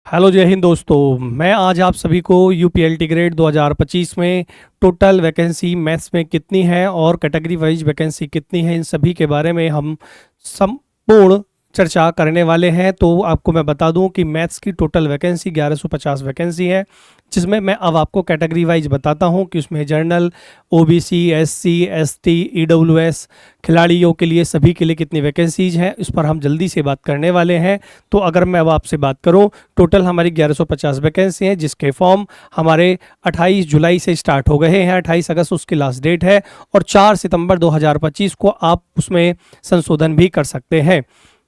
Hello जय हिंद दोस्तों। मैं आज आप सभी को यूपीएलटी ग्रेड 2025 में टोटल वैकेंसी मैथ्स में कितनी है और कैटेगरी वाइज वैकेंसी कितनी है, इन सभी के बारे में हम संपूर्ण चर्चा करने वाले हैं। तो आपको मैं बता दूं कि मैथ्स की टोटल वैकेंसी 1150 वैकेंसी है, जिसमें मैं अब आपको कैटेगरी वाइज बताता हूं कि उसमें general, OBC, SC, ST, EWS खिलाड़ियों के लिए सभी के लिए कितनी वैकेंसीज हैं, इस पर हम जल्दी से बात करने वाले हैं। तो अगर मैं अब आपसे बात करूं, टोटल हमारी 1150 वैकेंसी हैं, जिसके फॉर्म हमारे 28 जुलाई से स्टार्ट हो गए हैं। 28 अगस्त उसकी लास्ट डेट है और 4 सितंबर 2025 को आप उसमें संशोधन भी कर सकते हैं।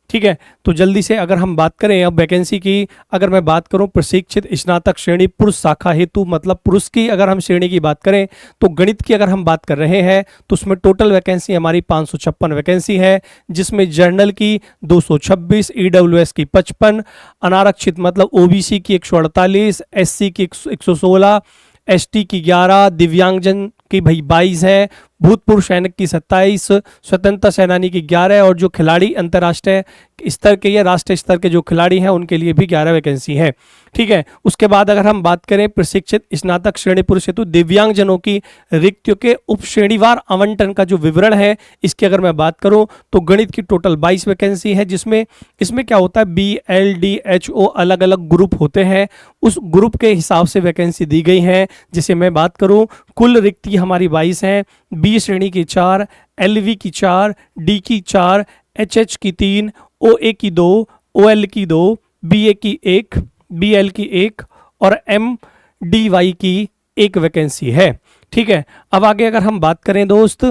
ठीक है, तो जल्दी से अगर हम बात करें अब वैकेंसी की, अगर मैं बात करूं प्रशिक्षित स्नातक श्रेणी पुरुष शाखा हेतु, मतलब पुरुष की अगर हम श्रेणी की बात करें तो गणित की अगर हम बात कर रहे हैं तो उसमें टोटल वैकेंसी हमारी 556 वैकेंसी है, जिसमें जर्नल की 226, ईडब्ल्यूएस की 55, अनारक्षित मतलब ओबीसी की 148, एससी की 116, एसटी की 11, दिव्यांगजन की भाई 22 है, भूतपूर्व सैनिक की 27, स्वतंत्रता सेनानी की 11 और जो खिलाड़ी अंतर्राष्ट्रीय स्तर के या राष्ट्रीय स्तर के जो खिलाड़ी हैं उनके लिए भी 11 वैकेंसी है। ठीक है, उसके बाद अगर हम बात करें प्रशिक्षित स्नातक श्रेणी पुरुष हेतु दिव्यांगजनों की रिक्तियों के उप श्रेणीवार आवंटन का जो विवरण है, इसकी अगर मैं बात करूं तो गणित की टोटल 22 वैकेंसी है, जिसमें इसमें क्या होता है B L D H O अलग अलग ग्रुप होते हैं, उस ग्रुप के हिसाब से वैकेंसी दी गई है। जिसे मैं बात करूं कुल रिक्ति हमारी 22 हैं, बी श्रेणी की 4, एलवी की 4, डी की 4, एचएच की 3, ओए की 2, ओएल की 2, बीए की 1, बीएल की 1 और एम डी वाई की 1 वैकेंसी है। ठीक है, अब आगे अगर हम बात करें दोस्त,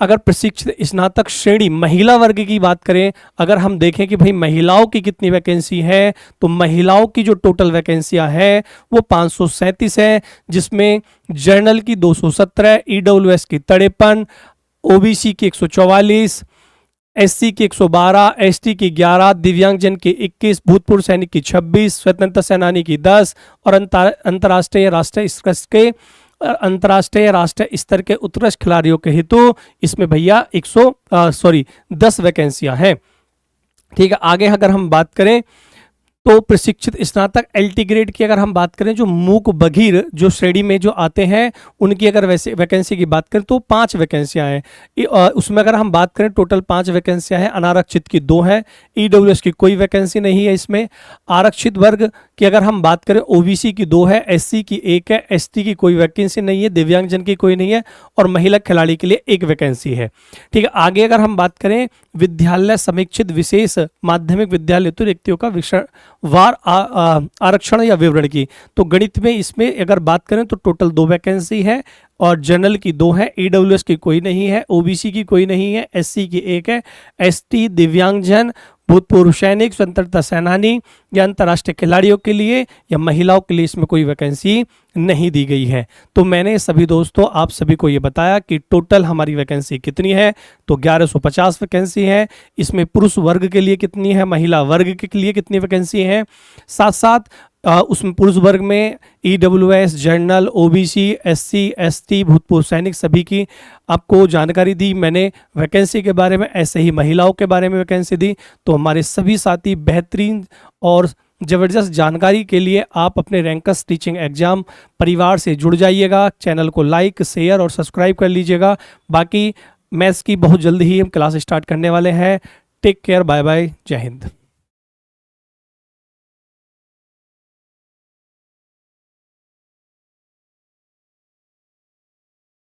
अगर प्रशिक्षित स्नातक श्रेणी महिला वर्ग की बात करें, अगर हम देखें कि भाई महिलाओं की कितनी वैकेंसी है, तो महिलाओं की जो टोटल वैकेंसियां है वो 537 है, जिसमें जर्नल की 217, ईडब्ल्यूएस की 53, ओबीसी की 144, एससी की 112, एसटी की 11, दिव्यांगजन की 21, भूतपूर्व सैनिक की 26, स्वतंत्रता सेनानी की 10 और अंतर्राष्ट्रीय राष्ट्रीय स्तर के उत्कृष्ट खिलाड़ियों के हेतु इसमें भैया 10 वैकेंसियां हैं। ठीक है, आगे अगर हम बात करें तो प्रशिक्षित स्नातक एलटी ग्रेड की अगर हम बात करें, जो मूक बधिर जो श्रेणी में जो आते हैं उनकी अगर वैसे वैकेंसी की बात करें तो 5 वैकेंसियां हैं। उसमें अगर हम बात करें टोटल 5 वैकेंसियां हैं, अनारक्षित की 2 है, ईडब्ल्यूएस की कोई वैकेंसी नहीं है इसमें। आरक्षित वर्ग की अगर हम बात करें ओबीसी की 2 है, एससी की 1 है, एसटी की कोई वैकेंसी नहीं है, दिव्यांगजन की कोई नहीं है और महिला खिलाड़ी के लिए 1 वैकेंसी है। ठीक है, आगे अगर हम बात करें विद्यालय समीक्षित विशेष माध्यमिक विद्यालय हेतु रिक्तियों का वार आरक्षण या विवरण की, तो गणित में इसमें अगर बात करें तो टोटल 2 वैकेंसी है और जनरल की 2 है, ईडब्ल्यूएस की कोई नहीं है, ओबीसी की कोई नहीं है, एससी की 1 है, एसटी, दिव्यांगजन, भूतपूर्व सैनिक, स्वतंत्रता सेनानी या अंतर्राष्ट्रीय खिलाड़ियों के लिए या महिलाओं के लिए इसमें कोई वैकेंसी नहीं दी गई है। तो मैंने सभी दोस्तों आप सभी को ये बताया कि टोटल हमारी वैकेंसी कितनी है, तो 1150 वैकेंसी है। इसमें पुरुष वर्ग के लिए कितनी है, महिला वर्ग के लिए कितनी वैकेंसी है, साथ साथ उसमें पुरुष वर्ग में EWS, general, OBC, SC, ST, भूतपूर्व सैनिक सभी की आपको जानकारी दी मैंने वैकेंसी के बारे में। ऐसे ही महिलाओं के बारे में वैकेंसी दी। तो हमारे सभी साथी बेहतरीन और ज़बरदस्त जानकारी के लिए आप अपने रैंकर्स टीचिंग एग्जाम परिवार से जुड़ जाइएगा। चैनल को लाइक, शेयर और सब्सक्राइब कर लीजिएगा। बाकी मैथ्स की बहुत जल्दी ही हम क्लास स्टार्ट करने वाले हैं। टेक केयर, बाय बाय, जय हिंद।